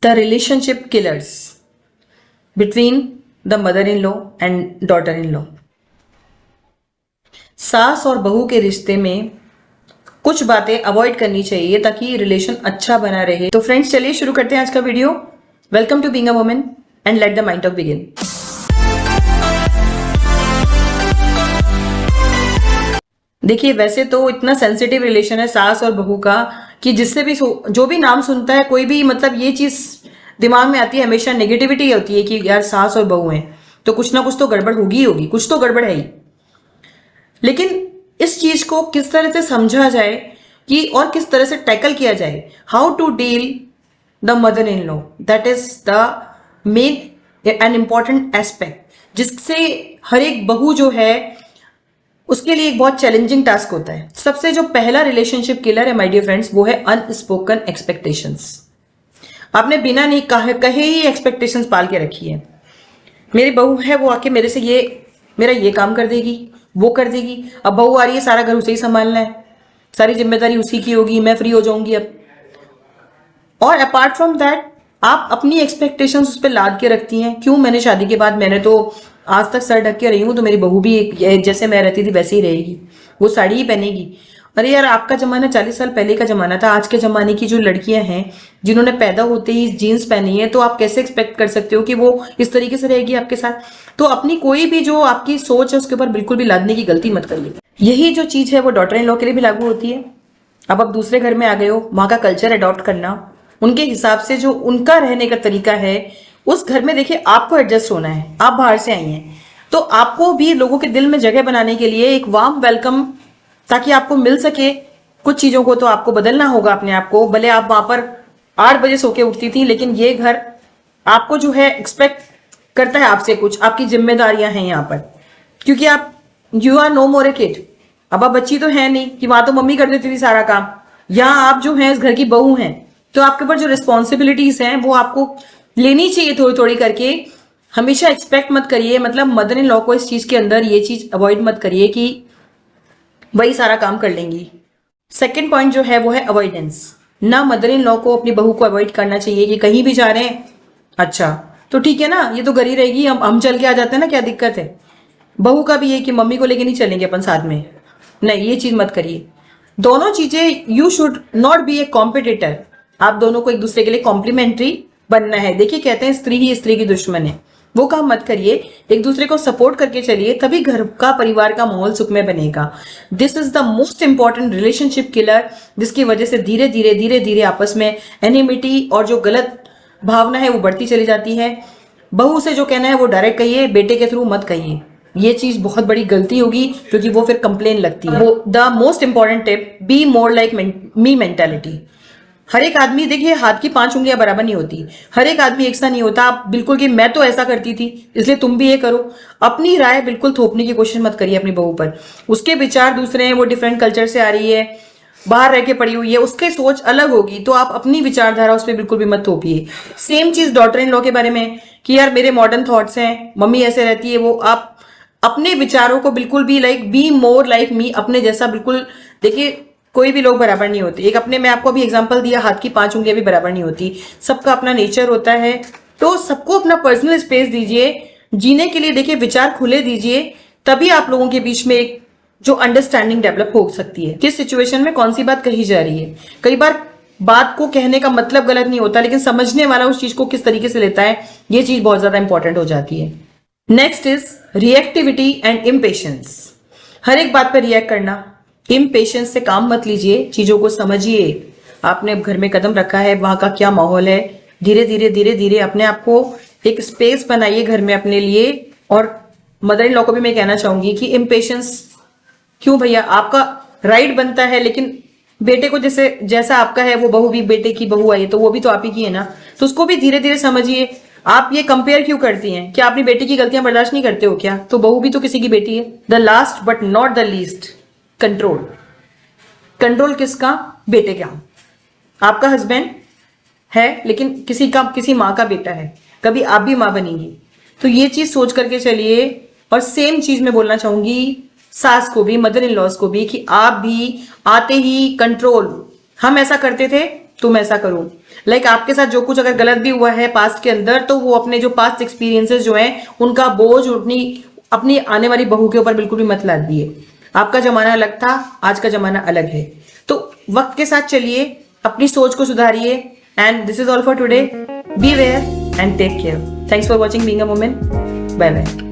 the relationship killers between the mother-in-law and daughter-in-law। सास और बहू के रिश्ते में कुछ बातें अवॉइड करनी चाहिए ताकि रिलेशन अच्छा बना रहे। तो फ्रेंड्स चलिए शुरू करते हैं आज का video. Welcome to being a woman and let the mind talk begin. देखिए वैसे तो इतना सेंसिटिव रिलेशन है सास और बहू का कि जिससे भी जो भी नाम सुनता है कोई भी मतलब ये चीज दिमाग में आती है, हमेशा नेगेटिविटी होती है कि यार सास और बहू हैं तो कुछ ना कुछ तो गड़बड़ होगी होगी, कुछ तो गड़बड़ है ही। लेकिन इस चीज को किस तरह से समझा जाए कि और किस तरह से टैकल किया जाए, how to deal the mother in law, that is the main and important aspect जिससे हर एक बहू जो है उसके लिए एक बहुत चैलेंजिंग टास्क होता है। सबसे जो पहला रिलेशनशिप किलर है माय डियर फ्रेंड्स वो है अनस्पोकन एक्सपेक्टेशंस। आपने बिना नहीं कहे ही एक्सपेक्टेशंस पाल के रखी है। मेरी बहू है वो आके मेरे से मेरा ये काम कर देगी, वो कर देगी। अब बहू आ रही है, सारा घर उसे ही संभालना है, सारी जिम्मेदारी उसी की होगी, मैं फ्री हो जाऊंगी अब। और अपार्ट फ्रॉम दैट आप अपनी एक्सपेक्टेशंस उस पर लाद के रखती हैं। क्यों? मैंने शादी के बाद मैंने तो आज तक सर ढक के रही हूँ, तो मेरी बहू भी जैसे मैं रहती थी वैसे ही रहेगी, वो साड़ी ही पहनेगी। अरे यार आपका जमाना 40 साल पहले का जमाना था। आज के जमाने की जो लड़कियां हैं जिन्होंने पैदा होते ही जीन्स पहनी है, तो आप कैसे एक्सपेक्ट कर सकते हो कि वो इस तरीके से रहेगी आपके साथ? तो अपनी कोई भी जो आपकी सोच है उसके ऊपर बिल्कुल भी लादने की गलती मत करिए। यही जो चीज है वो डॉटर इन लॉ के लिए भी लागू होती है। अब आप दूसरे घर में आ गए हो, वहां का कल्चर अडॉप्ट करना, उनके हिसाब से जो उनका रहने का तरीका है उस घर में देखिए आपको एडजस्ट होना है। आप बाहर से आई हैं तो आपको भी लोगों के दिल में जगह बनाने के लिए एक वार्म वेलकम ताकि आपको मिल सके। कुछ चीजों को तो आपको बदलना होगा अपने आप को। भले आप वहां पर 8 बजे सो के उठती थी, लेकिन ये घर आपको जो है एक्सपेक्ट करता है आपसे कुछ, आपकी जिम्मेदारियां हैं यहाँ पर, क्योंकि आप you are no more a kid. अब आप बच्ची तो है नहीं कि वहां तो मम्मी कर देती थी सारा काम। यहाँ आप जो है इस घर की बहू हैं, तो आपके ऊपर जो रिस्पॉन्सिबिलिटीज हैं वो आपको लेनी चाहिए थोड़ी थोड़ी करके। हमेशा एक्सपेक्ट मत करिए, मतलब मदर इन लॉ को इस चीज के अंदर ये चीज अवॉइड मत करिए कि वही सारा काम कर लेंगी। सेकंड पॉइंट जो है वो है अवॉइडेंस। ना मदर इन लॉ को अपनी बहू को अवॉइड करना चाहिए कि कहीं भी जा रहे हैं, अच्छा तो ठीक है ना, ये तो घर ही रहेगी, हम चल के आ जाते हैं ना, क्या दिक्कत है। बहू का भी ये कि मम्मी को लेके नहीं चलेंगे अपन साथ में, नहीं ये चीज मत करिए। दोनों चीजें, you should not be A competitor. आप दोनों को एक दूसरे के लिए कॉम्प्लीमेंट्री बनना है। देखिए कहते हैं स्त्री ही स्त्री की दुश्मन है, वो काम मत करिए, एक दूसरे को सपोर्ट करके चलिए, तभी घर का परिवार का माहौल सुखमय बनेगा। This is the most important relationship killer, जिसकी वजह से धीरे धीरे आपस में एनिमिटी और जो गलत भावना है वो बढ़ती चली जाती है। बहू से जो कहना है वो डायरेक्ट कहिए, बेटे के थ्रू मत कहिए। ये चीज बहुत बड़ी गलती होगी क्योंकि वो फिर कंप्लेन लगती है। वो the most important tip, be more like me mentality. हर एक आदमी, देखिए हाथ की 5 उंगलियां बराबर नहीं होती, हर एक आदमी एक सा नहीं होता। आप बिल्कुल कि मैं तो ऐसा करती थी इसलिए तुम भी ये करो, अपनी राय बिल्कुल थोपने की कोशिश मत करिए अपनी बहू पर। उसके विचार दूसरे हैं, वो डिफरेंट कल्चर से आ रही है, बाहर रह के पड़ी हुई है, उसकी सोच अलग होगी, तो आप अपनी विचारधारा उस पर बिल्कुल भी मत थोपिए। सेम चीज डॉटर इन लॉ के बारे में कि यार मेरे मॉडर्न थॉट्स हैं, मम्मी ऐसे रहती है, वो आप अपने विचारों को बिल्कुल भी लाइक बी मोर लाइक मी, अपने जैसा बिल्कुल। देखिए कोई भी लोग बराबर नहीं होते। एक अपने मैं आपको अभी एग्जांपल दिया, हाथ की 5 उंगलियां भी बराबर नहीं होती, सबका अपना नेचर होता है। तो सबको अपना पर्सनल स्पेस दीजिए जीने के लिए। देखिए विचार खुले दीजिए, तभी आप लोगों के बीच में एक जो अंडरस्टैंडिंग डेवलप हो सकती है। किस सिचुएशन में कौन सी बात कही जा रही है। कई बार बात को कहने का मतलब गलत नहीं होता, लेकिन समझने वाला उस चीज को किस तरीके से लेता है, ये चीज बहुत ज्यादा इंपॉर्टेंट हो जाती है। Next is reactivity and impatience. हर एक बात पर रिएक्ट करना, इम्पेशंस से काम मत लीजिए, चीजों को समझिए। आपने घर में कदम रखा है, वहां का क्या माहौल है, धीरे धीरे अपने आप को एक स्पेस बनाइए घर में अपने लिए। और मदर इन लॉ को भी मैं कहना चाहूंगी कि इम्पेशंस क्यों भैया, आपका राइट बनता है, लेकिन बेटे को जैसा आपका है वो बहू भी, बेटे की बहू आई तो वो भी तो आप ही की है ना, तो उसको भी धीरे धीरे समझिए। आप ये कंपेयर क्यों करती हैं? क्या अपनी बेटी की गलतियां बर्दाश्त नहीं करते हो क्या? तो बहू भी तो किसी की बेटी है। The last but not the least, control. Control किसका? बेटे का। आपका हस्बैंड है लेकिन किसी माँ का बेटा है, कभी आप भी माँ बनेंगी, तो ये चीज सोच करके चलिए। और सेम चीज मैं बोलना चाहूंगी सास को भी, मदर इन लॉज को भी, कि आप भी आते ही कंट्रोल। हम ऐसा करते थे तुम ऐसा करो। लाइक आपके साथ जो कुछ अगर गलत भी हुआ है पास्ट के अंदर, तो वो अपने जो पास्ट एक्सपीरियंसेस जो हैं उनका बोझ अपनी अपनी आने वाली बहू के ऊपर बिल्कुल भी मत लादिए। आपका जमाना अलग था, आज का जमाना अलग है, तो वक्त के साथ चलिए, अपनी सोच को सुधारिए। And this is all for today. Be aware and take care. Thanks for watching being a woman. Bye bye.